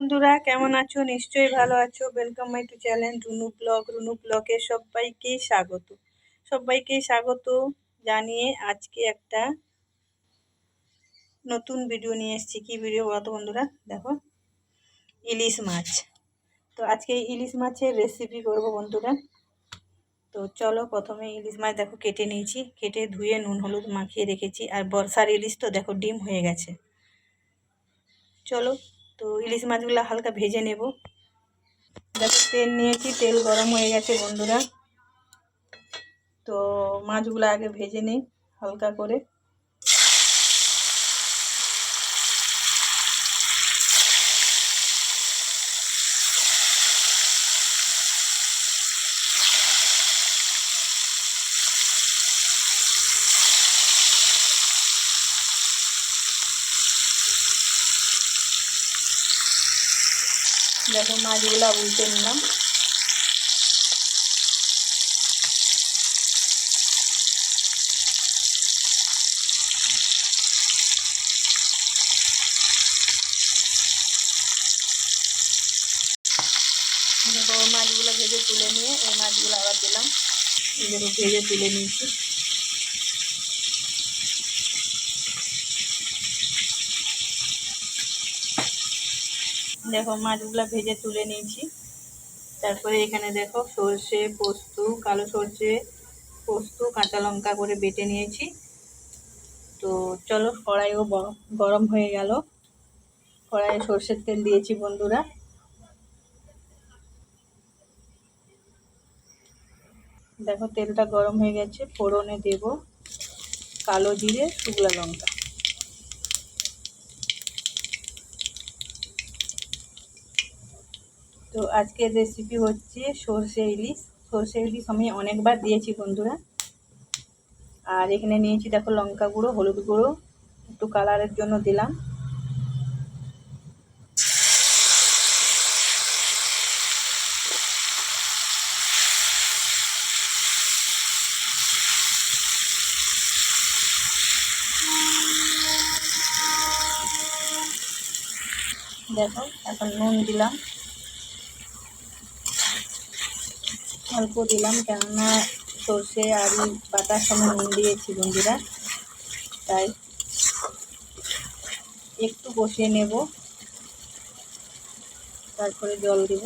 বন্ধুরা কেমন আছো? নিশ্চয়ই ভালো আছো। Welcome my to channel Runu ব্লগে সবাইকে স্বাগত জানিয়ে আজকে একটা নতুন ভিডিও নিয়ে এসেছি। কি ভিডিও বলতো বন্ধুরা? দেখো, ইলিশ মাছ। তো আজকে ইলিশ মাছের রেসিপি করব বন্ধুরা। তো চলো, প্রথমে ইলিশ মাছ দেখো কেটে নিয়েছি, কেটে ধুয়ে নুন হলুদ মাখিয়ে রেখেছি। আর বর্ষার ইলিশ তো দেখো ডিম হয়ে গেছে। চলো, তো ইলিশ মাছগুলো হালকা ভেজে নেব। দেখো তেল নিয়েছি, তেল গরম হয়ে গেছে বন্ধুরা। তো মাছগুলো আগে ভেজে নিই হালকা করে। দেখো মাছগুলো উল্টে নিলাম। দেখো মাছগুলো ভেজে তুলে নিয়ে এই মাছগুলো আবার দিলাম। দেখো ভেজে তুলে নিয়েছি। দেখো মাছগুলো ভেজে তুলে নিয়েছি। তারপরে এখানে দেখো সর্ষে, পোস্ত, কালো সর্ষে, পোস্ত, কাঁচা লঙ্কা করে বেটে নিয়েছি। তো চলো, কড়াইও গরম হয়ে গেল। কড়াইয়ে সর্ষের তেল দিয়েছি বন্ধুরা। দেখো তেলটা গরম হয়ে গেছে। ফোড়নে দেব কালো জিরে, শুকনো লঙ্কা। তো আজকের রেসিপি হচ্ছে সর্ষে ইলিশ। সর্ষে ইলিশ আমি অনেকবার দিয়েছি বন্ধুরা। আর এখানে নিয়েছি দেখো লঙ্কা গুঁড়ো, হলুদ গুঁড়ো, একটু কালারের জন্য দিলাম। দেখো এখন নুন দিলাম, অল্প দিলাম, কেননা সর্ষে আর বাটার সময় নুন দিয়েছি বন্ধুরা। তাই একটু কষিয়ে নেব, তারপরে জল দেব।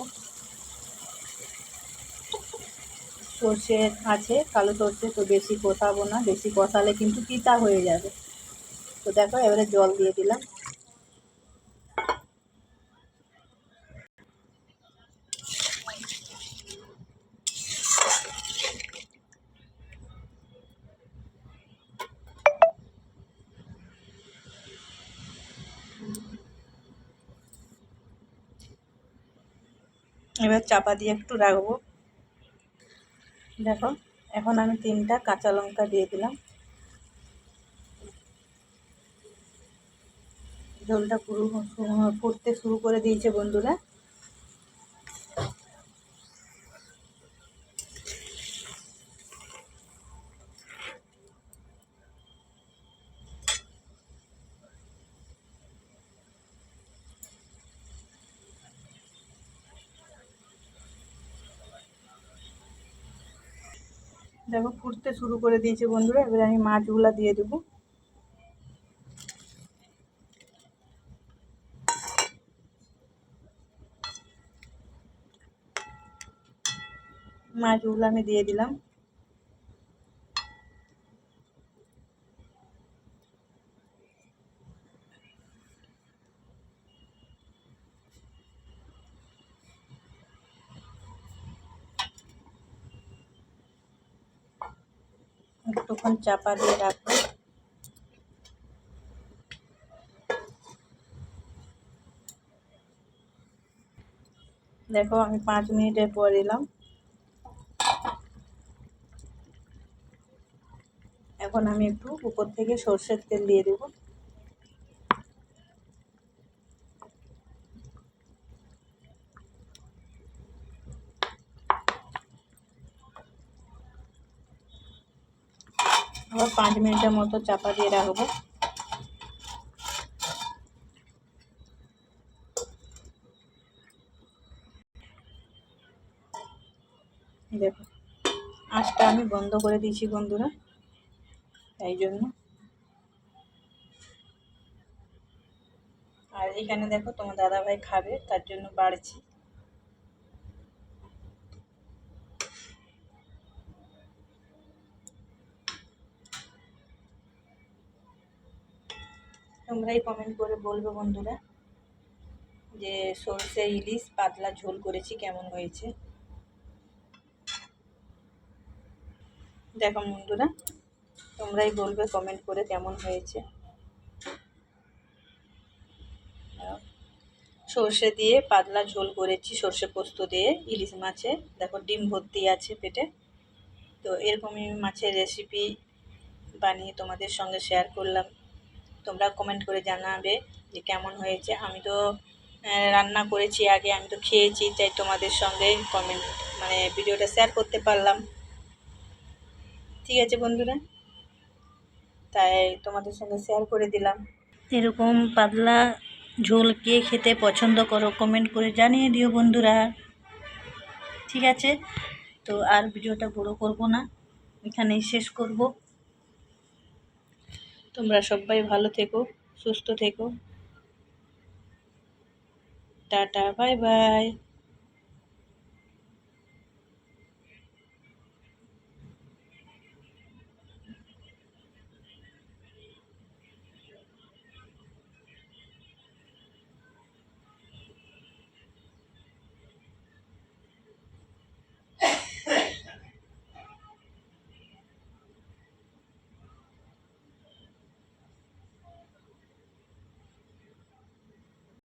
সর্ষে আছে, কালো সর্ষে, তো বেশি কষাবো না, বেশি কষালে কিন্তু তিতা হয়ে যাবে। তো দেখো এবারে জল দিয়ে দিলাম। এবার চাপা দিয়ে একটু রাখবো। দেখো এখন আমি 3টা কাঁচা লঙ্কা দিয়ে দিলাম। ঝোলটা পুরো ফুটতে শুরু করে দিয়েছে বন্ধুরা। দেখো ফুটতে শুরু করে দিয়েছে বন্ধুরা। এবার আমি মাছগুলা দিয়ে দেবো। মাছগুলো আমি দিয়ে দিলাম। একটুক্ষণ চাপা দিয়ে রাখবো। দেখো আমি 5 মিনিটের পর এলাম। এখন আমি একটু উপর থেকে সর্ষের তেল দিয়ে দেবো। আবার 5 মিনিটের মতো চাপা দিয়ে রাখবো। দেখো আঁচটা আমি বন্ধ করে দিয়েছি বন্ধুরা, তাই জন্য। আর এখানে দেখো তোমার দাদাভাই খাবে, তার জন্য বাড়ছি। তোমরাই কমেন্ট করে বলবে বন্ধুরা যে সরষে ইলিশ পাতলা ঝোল করেছি কেমন হয়েছে। দেখো বন্ধুরা, তোমরাই বলবে কমেন্ট করে কেমন হয়েছে। সর্ষে দিয়ে পাতলা ঝোল করেছি, সর্ষে পোস্ত দিয়ে ইলিশ মাছে। দেখো ডিম ভর্তি আছে পেটে। তো এরকমই মাছের রেসিপি বানিয়ে তোমাদের সঙ্গে শেয়ার করলাম। তোমরা কমেন্ট করে জানাবে যে কেমন হয়েছে। আমি তো রান্না করেছি আগে, আমি তো খেয়েছি, তাই তোমাদের সঙ্গে কমেন্ট ভিডিওটা শেয়ার করতে পারলাম। ঠিক আছে বন্ধুরা, তাই তোমাদের সঙ্গে শেয়ার করে দিলাম। এরকম পাতলা ঝোল কে খেতে পছন্দ করো কমেন্ট করে জানিয়ে দিও বন্ধুরা। ঠিক আছে, তো আর ভিডিওটা বড় করব না, এখানেই শেষ করব। তোমরা সবাই ভালো থেকো, সুস্থ থেকো। Tata, bye bye.